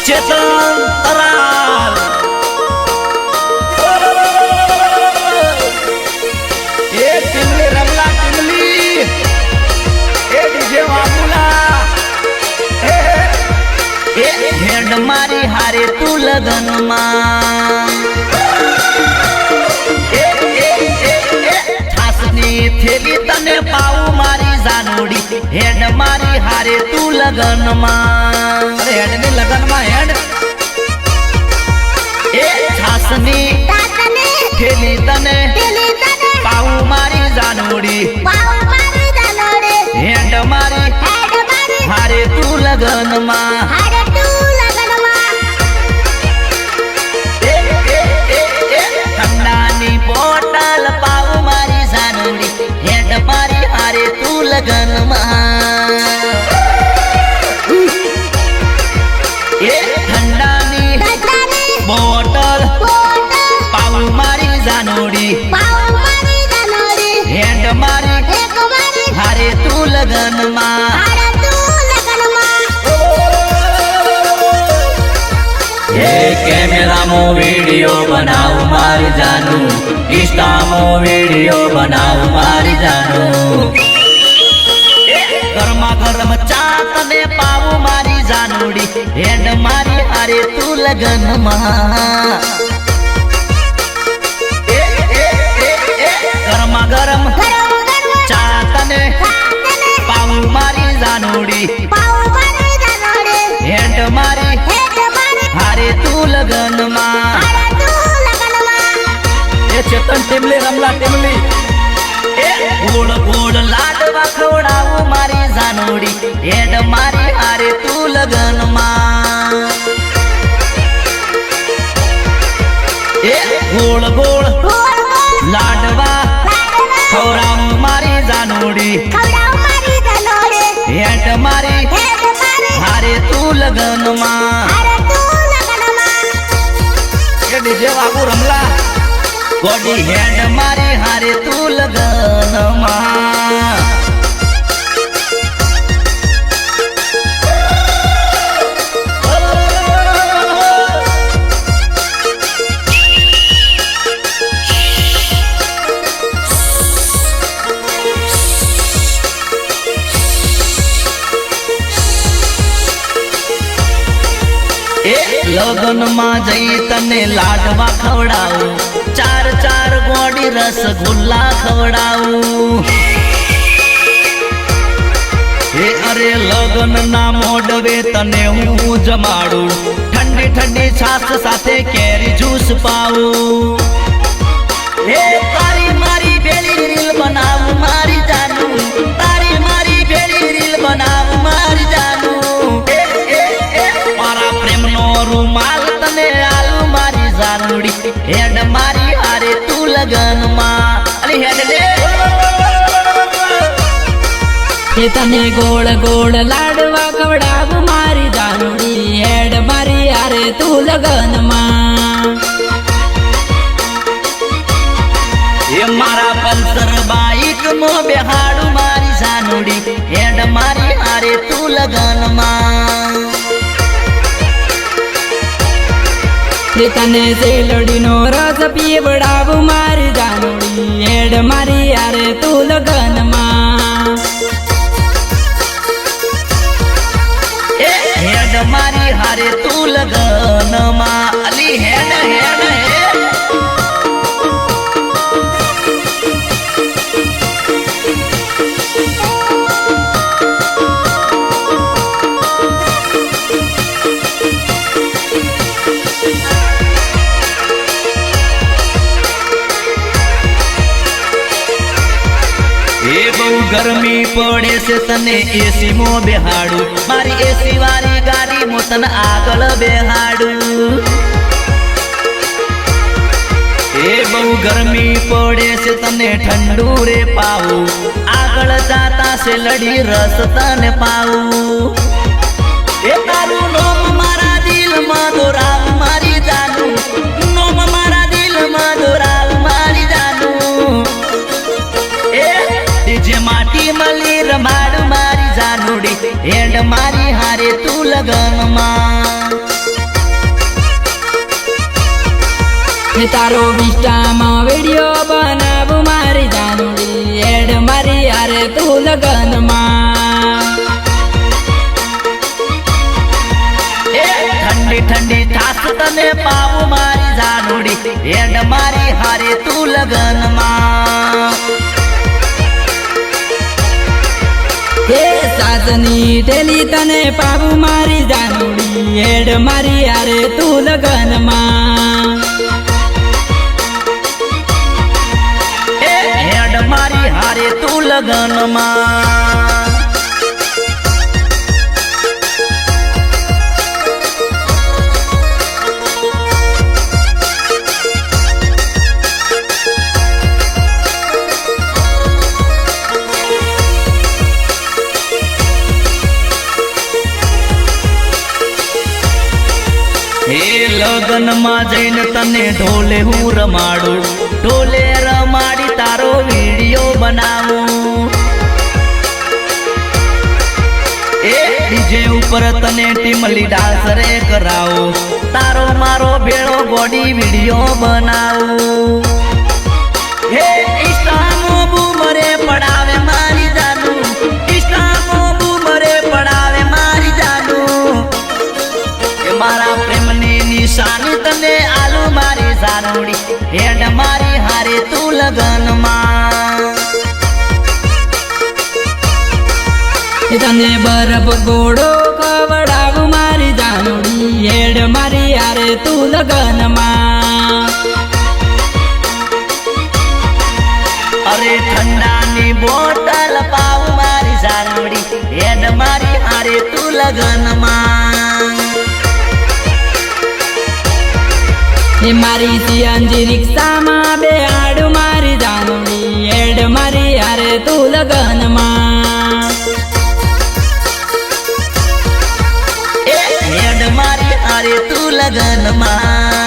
ચેતન તરાલ એ ટીમલી રમલા ટીમલી એ DJ વામુલા એ હેડ મારી હારે તું લગનમાં થેલી તને પાવું મારી જાનોડી હેડ મારી હારે તું લગનમાં હેડ ને લગનમાં હેડ એ છાસની થેલી તને પાવું મારી જાનોડી હેડ મારી હારે તું લગનમાં ઠંડાની બોટલ પાવું મારી જાનોડી હેડ મારી હારે તું લગનમાં એ ઠંડાની બોટલ પાવું મારી જાનોડી હેડ મારી હારે તું લગનમાં કેમેરામાં વિડિયો બનાવ મારી જાનું ઇન્સ્ટામાં વિડિયો બનાવ મારી જાનું ગરમા ગરમ ચા તને પાવું મારી જાનુડી હેડ મારી હારે તું લગનમાં ગરમા ગરમ ચા તને પાવું મારી જાનુડી હેડ મારી હારે તું લગનમાં એ ચેતન ટીમલી રમલા ટીમલી એ ગોળ ગોળ લાડવા ખવડાવું મારી જાનોડી હેડ મારી હારે તું લગનમાં એ ગોળ ગોળ લાડવા ખવડાવું મારી જાનોડી હેડ મારી હારે તું લગનમાં ડીજે વાગુ રમલા ગોડી હેડ મારી હારે તું લગનમાં લગનમાં જઈ તને લાડવા ખવડાવું ચાર ચાર ગોળી રસગુલ્લા ખવડાવું હે અરે લગન ના મોડવે તને હું જમાડું ઠંડી ઠંડી છાસ સાથે કેરી જ્યુસ પાવું હે તારી મારી બેલી રીલ બનાવું મારી જાનું તારી મારી બેલી રીલ બનાવું મારી જાનું મારા પ્રેમનો રૂમાલ તને આલુ મારી જાનુડી હેડ મારી હારે તું લગનમાં અલી હેડ લે તને ગોળ ગોળ લાડવા ખવડાવું મારી જાનુડી હેડ મારી હારે તું લગનમાં એ મારા પલ્સર બાઈક મો બેહાડું મારી જાનુડી હેડ મારી હારે તું લગનમાં તને શેલડીનો રસ પીવડાવું મારી જાનુડી હેડ મારી હારે તું લગનમાં હેડ મારી હારે તું લગનમાં અલી હેડ હેડ હેડ ગરમી પડે છે તને એસી મો બેહાડું મારી એસી વાળી ગાડી મો તને આગળ બેહાડું એ બહુ ગરમી પડે છે તને ઠંડુ રે પાવું આગળ જાતા છે લડી રસ તને પાવું એ તારું નોમ મારા દિલમાં દોરાવ મારી જાનું નોમ મારા દિલમાં દોરાવ મારી જાનું જે માટી મળી રમાડ મારી જાનુડી હેડ મારી હારે તું લગનમાં એ તારો વિસ્ટામાં વિડીયો બનાવું મારી જાનુડી એડ મારી હારે તું લગનમાં ઠંડી ઠંડી છાસ તને પાવું મારી જાનુડી એડ મારી હારે તું લગનમાં એ સાસની ટેલી તને પાવું મારી જાનુડી એડ મારી હારે તું લગનમાં એડ મારી હારે તું લગનમાં હે લગનમાં જઈને તને ઢોલે હું રમાડું ઢોલે રમાડી તારો વિડીયો બનાવું એ ડીજે ઉપર તને ટીમલી ડાન્સ રે કરાવો તારો મારો ભેળો બોડી વિડીયો બનાવું હે ઇન્સ્ટાનો બૂમરે પડાવે મારી જાનુ ઇન્સ્ટાનો બૂમરે પડાવે મારી જાનુ એ મારા પ્રેમની નિશાની તને આલુ મારી જાનુડી હેડ મારી હારે તું લગનમાં તને બરફ ગોળો ખવડાવું મારી જાનુડી હેડ મારી હારે તું લગનમાં અરે ઠંડાની બોટલ પાવું મારી જાનુડી હેડ મારી હારે તું લગનમાં એ મારી સીએનજી રિક્ષામાં બેહાડું મારી જાનુડી હેડ મારી હારે તું લગનમાં હેડ મારી હારે તું લગનમાં